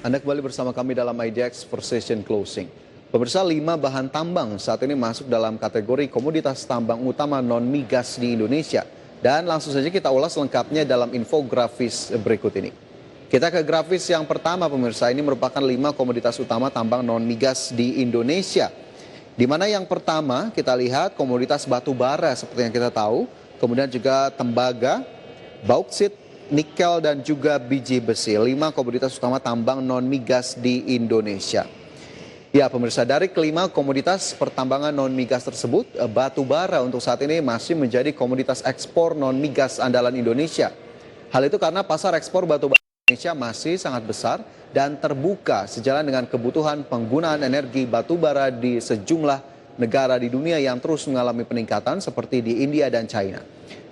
Anda kembali bersama kami dalam IDX Precision Closing. Pemirsa, 5 bahan tambang saat ini masuk dalam kategori komoditas tambang utama non-migas di Indonesia. Dan langsung saja kita ulas lengkapnya dalam infografis berikut ini. Kita ke grafis yang pertama, pemirsa. Ini merupakan 5 komoditas utama tambang non-migas di Indonesia. Di mana yang pertama kita lihat komoditas batu bara seperti yang kita tahu. Kemudian juga tembaga, bauksit, nikel dan juga biji besi. 5 komoditas utama tambang non-migas di Indonesia. Ya pemirsa, dari kelima komoditas pertambangan non-migas tersebut, batu bara untuk saat ini masih menjadi komoditas ekspor non-migas andalan Indonesia. Hal itu karena pasar ekspor batu bara Indonesia masih sangat besar dan terbuka sejalan dengan kebutuhan penggunaan energi batu bara di sejumlah negara di dunia yang terus mengalami peningkatan seperti di India dan China.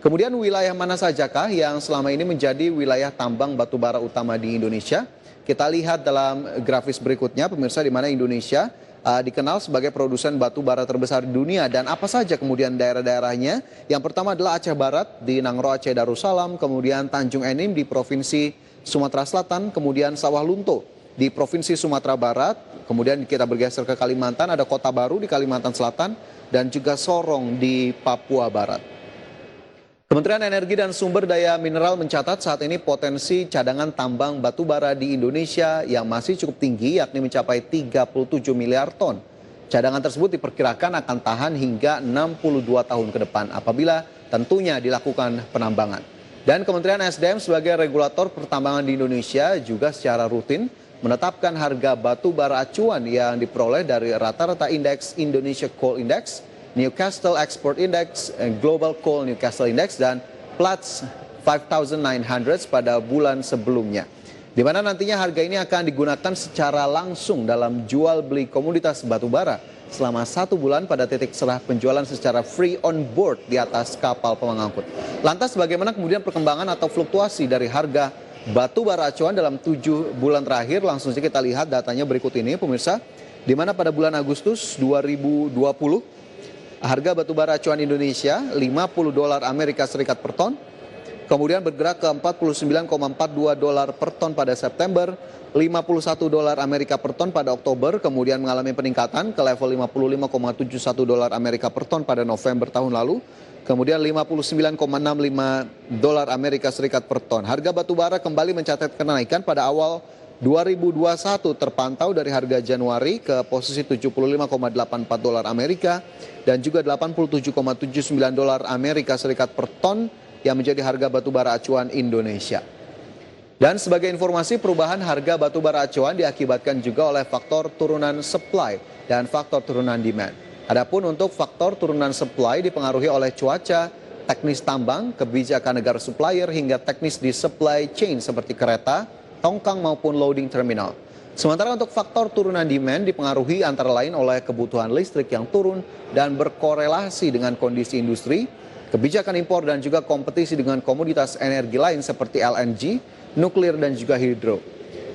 Kemudian wilayah mana sajakah yang selama ini menjadi wilayah tambang batu bara utama di Indonesia? Kita lihat dalam grafis berikutnya, pemirsa, di mana Indonesia dikenal sebagai produsen batu bara terbesar di dunia. Dan apa saja kemudian daerah-daerahnya? Yang pertama adalah Aceh Barat di Nangro Aceh Darussalam, kemudian Tanjung Enim di Provinsi Sumatera Selatan, kemudian Sawah Lunto di Provinsi Sumatera Barat, kemudian kita bergeser ke Kalimantan, ada Kota Baru di Kalimantan Selatan, dan juga Sorong di Papua Barat. Kementerian Energi dan Sumber Daya Mineral mencatat saat ini potensi cadangan tambang batu bara di Indonesia yang masih cukup tinggi, yakni mencapai 37 miliar ton. Cadangan tersebut diperkirakan akan tahan hingga 62 tahun ke depan apabila tentunya dilakukan penambangan. Dan Kementerian SDM sebagai regulator pertambangan di Indonesia juga secara rutin menetapkan harga batu bara acuan yang diperoleh dari rata-rata indeks Indonesia Coal Index, Newcastle Export Index, Global Coal Newcastle Index, dan Platts 5,900 pada bulan sebelumnya. Di mana nantinya harga ini akan digunakan secara langsung dalam jual beli komoditas batu bara selama 1 bulan pada titik serah penjualan secara free on board di atas kapal pengangkut. Lantas bagaimana kemudian perkembangan atau fluktuasi dari harga batu bara acuan dalam 7 bulan terakhir? Langsung saja kita lihat datanya berikut ini, pemirsa. Di mana pada bulan Agustus 2020, harga batu bara acuan Indonesia $50 Amerika Serikat per ton, kemudian bergerak ke $49,42 per ton pada September, $51 Amerika per ton pada Oktober, kemudian mengalami peningkatan ke level $55,71 Amerika per ton pada November tahun lalu, kemudian $59,65 Amerika Serikat per ton. Harga batu bara kembali mencatat kenaikan pada awal 2021 terpantau dari harga Januari ke posisi $75,84 Amerika dan juga $87,79 Amerika Serikat per ton yang menjadi harga batu bara acuan Indonesia. Dan sebagai informasi, perubahan harga batu bara acuan diakibatkan juga oleh faktor turunan supply dan faktor turunan demand. Adapun untuk faktor turunan supply dipengaruhi oleh cuaca, teknis tambang, kebijakan negara supplier hingga teknis di supply chain seperti kereta, tongkang maupun loading terminal. Sementara untuk faktor turunan demand dipengaruhi antara lain oleh kebutuhan listrik yang turun dan berkorelasi dengan kondisi industri, kebijakan impor dan juga kompetisi dengan komoditas energi lain seperti LNG, nuklir dan juga hidro.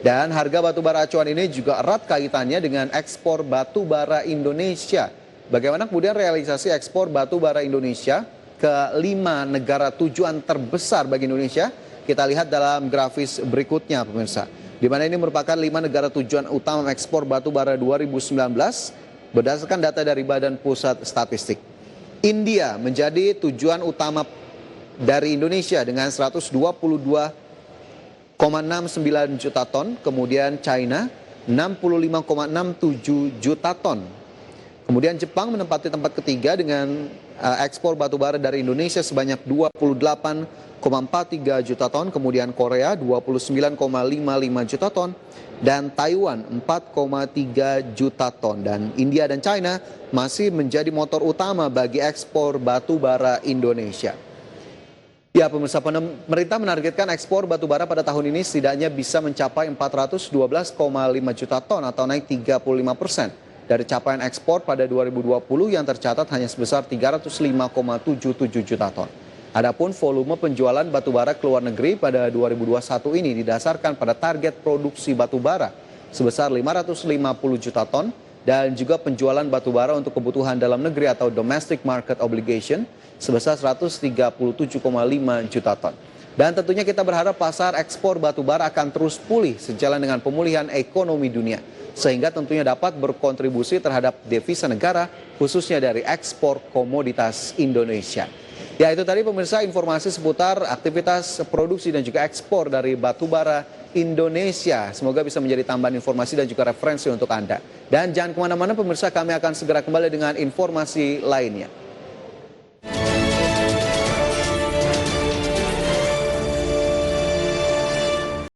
Dan harga batu bara acuan ini juga erat kaitannya dengan ekspor batu bara Indonesia. Bagaimana kemudian realisasi ekspor batu bara Indonesia ke 5 negara tujuan terbesar bagi Indonesia? Kita lihat dalam grafis berikutnya, pemirsa. Di mana ini merupakan 5 negara tujuan utama ekspor batu bara 2019 berdasarkan data dari Badan Pusat Statistik. India menjadi tujuan utama dari Indonesia dengan 122,69 juta ton, kemudian China 65,67 juta ton. Kemudian Jepang menempati tempat ketiga dengan ekspor batu bara dari Indonesia sebanyak 28,43 juta ton, kemudian Korea 29,55 juta ton, dan Taiwan 4,3 juta ton. Dan India dan China masih menjadi motor utama bagi ekspor batu bara Indonesia. Ya pemirsa, pemerintah menargetkan ekspor batu bara pada tahun ini setidaknya bisa mencapai 412,5 juta ton atau naik 35% dari capaian ekspor pada 2020 yang tercatat hanya sebesar 305,77 juta ton. Adapun volume penjualan batu bara ke luar negeri pada 2021 ini didasarkan pada target produksi batu bara sebesar 550 juta ton dan juga penjualan batu bara untuk kebutuhan dalam negeri atau domestic market obligation sebesar 137,5 juta ton. Dan tentunya kita berharap pasar ekspor batu bara akan terus pulih sejalan dengan pemulihan ekonomi dunia. Sehingga tentunya dapat berkontribusi terhadap devisa negara, khususnya dari ekspor komoditas Indonesia. Ya, itu tadi pemirsa informasi seputar aktivitas produksi dan juga ekspor dari batu bara Indonesia. Semoga bisa menjadi tambahan informasi dan juga referensi untuk Anda. Dan jangan kemana-mana pemirsa, kami akan segera kembali dengan informasi lainnya.